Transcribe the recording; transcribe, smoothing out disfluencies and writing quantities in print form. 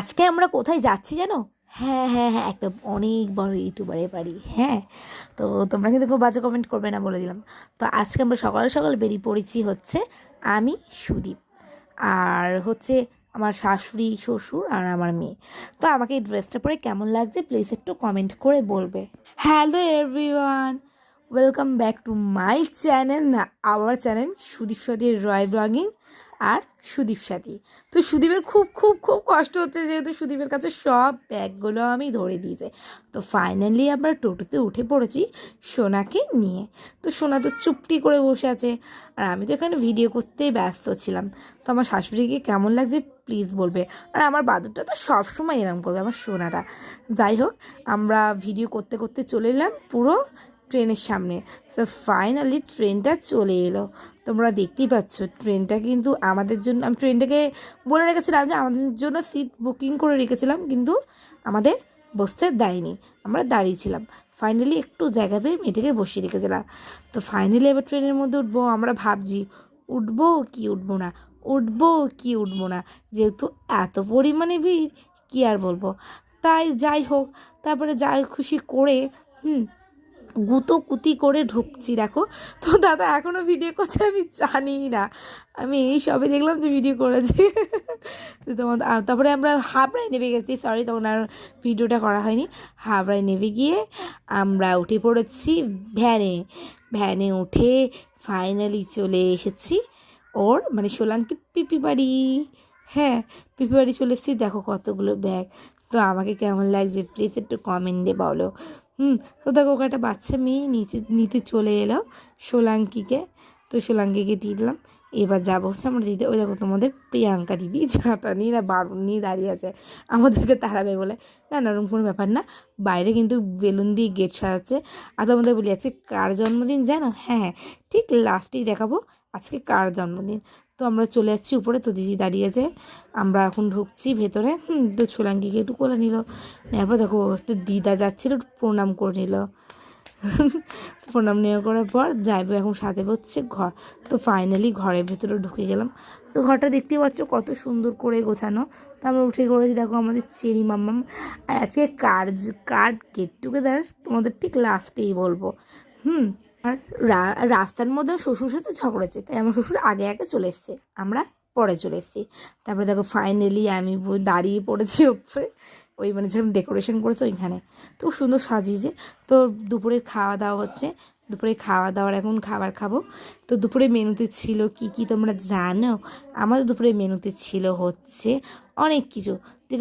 আজকে আমরা কোথায় যাচ্ছি জানো? হ্যাঁ হ্যাঁ হ্যাঁ, একটা অনেক বড় ইউটিউবারের বাড়ি। হ্যাঁ, তো তোমরা কিন্তু খুব বাজে কমেন্ট করবে না, বলে দিলাম। তো আজকে আমরা সকাল সকাল বেরিয়ে পড়েছি হচ্ছে আমি, সুদীপ, আর হচ্ছে আমার শাশুড়ি, শ্বশুর আর আমার মেয়ে। তো আমাকে এই ড্রেসটা পরে কেমন লাগছে প্লিজ একটু কমেন্ট করে বলবে। Hello everyone, welcome back to my channel, না আওয়ার চ্যানেল, সুদীপ সাথীর রয় ব্লগিং আর সুদীপ সাথী। তো সুদীপের খুব খুব খুব কষ্ট হচ্ছে, যেহেতু সুদীপের কাছে সব ব্যাগগুলো আমি ধরে দিয়েছি। তো ফাইনালি আমরা টোটোতে উঠে পড়েছি সোনাকে নিয়ে। তো সোনা তো চুপটি করে বসে আছে, আর আমি তো এখানে ভিডিও করতেই ব্যস্ত ছিলাম। তো আমার শাশুড়িকে কেমন লাগছে প্লিজ বলবে। আর আমার বাদুরটা তো সবসময় এরম করবে, আমার সোনাটা। যাই হোক, আমরা ভিডিও করতে করতে চলে এলাম পুরো ট্রেনের সামনে। সো ফাইনালি ট্রেনটা চলে এলো। তোমরা দেখতেই পাচ্ছ ট্রেনটা কিন্তু আমাদের জন্য, আমি ট্রেনটাকে বলে রেখেছিলাম যে আমাদের জন্য সিট বুকিং করে রেখেছিলাম, কিন্তু আমাদের বসতে দেয়নি, আমরা দাঁড়িয়েছিলাম। ফাইনালি একটু জায়গা পেয়ে মেয়েটাকে বসিয়ে রেখেছিলাম। তো ফাইনালি এবার ট্রেনের মধ্যে উঠবো, আমরা ভাবছি উঠবো কি উঠবো না, উঠবো কি উঠবো না, যেহেতু এত পরিমাণে ভিড় কী আর বলবো। তাই যাই হোক, তারপরে যাই খুশি করে গুতোগুতি করে ঢুকছি। দেখো তো দাদা এখনও ভিডিও করছে, আমি জানি না, আমি এই সবে দেখলাম যে ভিডিও করেছে। তো তোমার তারপরে আমরা হাবড়ায় নেমে গেছি, সরি তখন আর ভিডিওটা করা হয়নি। হাবড়ায় নেমে গিয়ে আমরা উঠে পড়েছি ভ্যানে। ভ্যানে উঠে ফাইনালি চলে এসেছি ওর মানে সোলাঙ্কি পিপি বাড়ি। হ্যাঁ, পিপি বাড়ি চলে এসেছি। দেখো কতগুলো ব্যাগ। তো আমাকে কেমন লাগছে প্লিজ একটু কমেন্টে বলো। তো দেখো ওকে একটা বাচ্চা মেয়ে নিতে চলে এলো সোলাঙ্কিকে। তো সোলাঙ্কিকে দিয়ে দিলাম। এবার যাবো হচ্ছে আমরা দিদি, ওই দেখো তোমাদের প্রিয়াঙ্কা দিদি ছাতা নিয়ে না বারণ নিয়ে দাঁড়িয়ে আছে আমাদেরকে তাড়াবে বলে। না না, ওরকম কোনো ব্যাপার না, বাইরে কিন্তু বেলুন দিয়ে গেট সাজাচ্ছে। আর তোমাদের বলি আজকে কার জন্মদিন জানো? হ্যাঁ, ঠিক লাস্টেই দেখাবো আজকে কার জন্মদিন। তো আমরা চলে যাচ্ছি উপরে, তো দিদি দাঁড়িয়ে আছে, আমরা এখন ঢুকছি ভেতরে। তো সোলাঙ্কিকে একটু কোলে নিল, নেওয়ার পর দেখো একটা দিদা যাচ্ছিলো, একটু প্রণাম করে নিল। প্রণাম নেওয়া করার পর যাইবো এখন সাজাবো হচ্ছে ঘর। তো ফাইনালি ঘরের ভেতরে ঢুকে গেলাম। তো ঘরটা দেখতে পাচ্ছ কত সুন্দর করে গোছানো। তো আমরা উঠে করেছি, দেখো আমাদের চেরি মাম্মাম। আর আজকে কার গেট টুগেদার তোমাদের ঠিক লাস্টেই বলবো। আর রাস্তার মধ্যে শ্বশুর সাথে ঝগড়েছে, তাই আমার শ্বশুর আগে আগে চলে এসছে, আমরা পরে চলে এসেছি। তারপরে দেখো ফাইনালি আমি দাঁড়িয়ে পড়েছি হচ্ছে ওই মানে যেখানে ডেকোরেশন করেছে ওইখানে। তো সুন্দর সাজিয়েছে। তো দুপুরে খাওয়া দাওয়া হচ্ছে, দুপুরে খাওয়া দাওয়ার এখন খাবার খাবো। তো দুপুরে মেনুতে ছিল কি কি তোমরা জানো? আমাদের দুপুরে মেনুতে ছিল হচ্ছে অনেক কিছু।